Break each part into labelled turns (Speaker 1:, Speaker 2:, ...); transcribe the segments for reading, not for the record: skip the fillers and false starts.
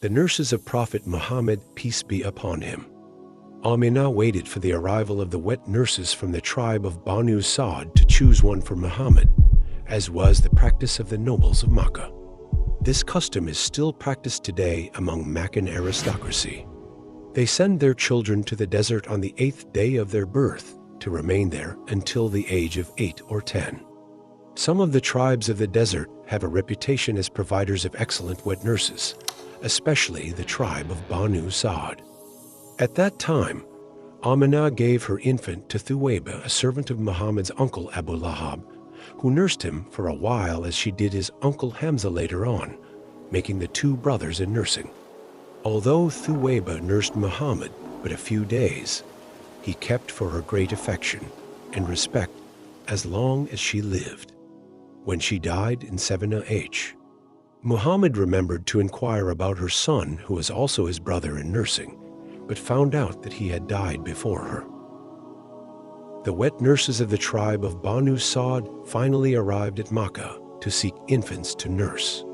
Speaker 1: the nurses of Prophet Muhammad, peace be upon him. Aminah waited for the arrival of the wet nurses from the tribe of Banu Sa'd to choose one for Muhammad, as was the practice of the nobles of Makkah. This custom is still practiced today among Meccan aristocracy. They send their children to the desert on the 8th day of their birth to remain there until the age of 8 or 10. Some of the tribes of the desert have a reputation as providers of excellent wet nurses, especially the tribe of Banu Sa'd. At that time, Aminah gave her infant to Thuwayba, a servant of Muhammad's uncle Abu Lahab, who nursed him for a while as she did his uncle Hamza later on, making the two brothers in nursing. Although Thuwayba nursed Muhammad but a few days, he kept for her great affection and respect as long as she lived. When she died in s.a.w, Muhammad remembered to inquire about her son, who was also his brother in nursing, but found out that he had died before her. The wet nurses of the tribe of Banu Sa'd finally arrived at Makkah to seek infants to nurse.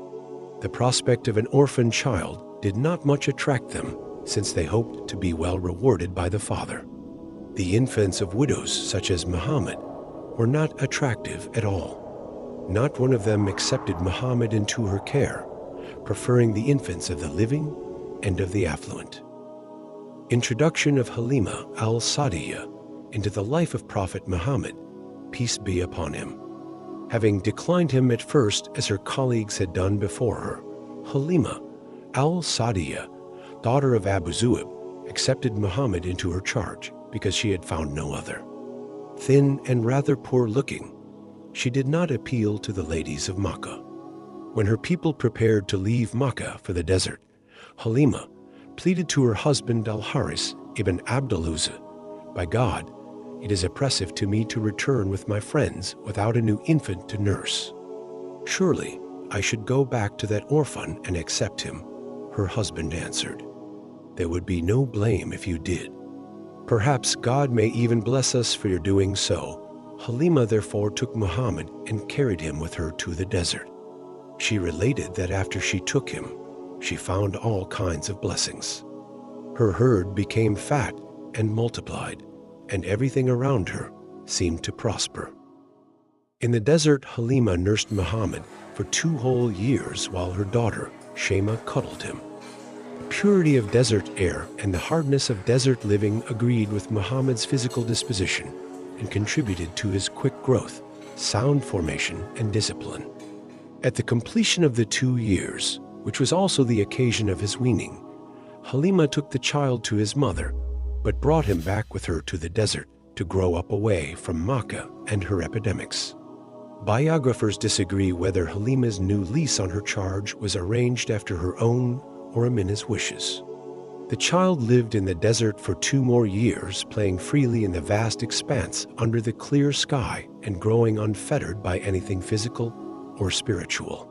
Speaker 1: The prospect of an orphan child did not much attract them, since they hoped to be well rewarded by the father. The infants of widows such as Muhammad were not attractive at all. Not one of them accepted Muhammad into her care, preferring the infants of the living and of the affluent. Introduction of Halima al-Sa'diyya into the life of Prophet Muhammad, peace be upon him. Having declined him at first as her colleagues had done before her, Halima al-Sa'diyya, daughter of Abu Zu'ab, accepted Muhammad into her charge because she had found no other. Thin and rather poor-looking, she did not appeal to the ladies of Makkah. When her people prepared to leave Makkah for the desert, Halima pleaded to her husband Al-Haris ibn Abdul-Uzza, "By God, it is oppressive to me to return with my friends without a new infant to nurse. Surely I should go back to that orphan and accept him." Her husband answered, "There would be no blame if you did. Perhaps God may even bless us for your doing so." Halima therefore took Muhammad and carried him with her to the desert. She related that after she took him, she found all kinds of blessings. Her herd became fat and multiplied, and everything around her seemed to prosper. In the desert, Halima nursed Muhammad for 2 whole years while her daughter, Shema, cuddled him. The purity of desert air and the hardness of desert living agreed with Muhammad's physical disposition and contributed to his quick growth, sound formation, and discipline. At the completion of the 2 years, which was also the occasion of his weaning, Halima took the child to his mother, but brought him back with her to the desert to grow up away from Makkah and her epidemics. Biographers disagree whether Halima's new lease on her charge was arranged after her own or Amina's wishes. The child lived in the desert for 2 more years, playing freely in the vast expanse under the clear sky and growing unfettered by anything physical or spiritual.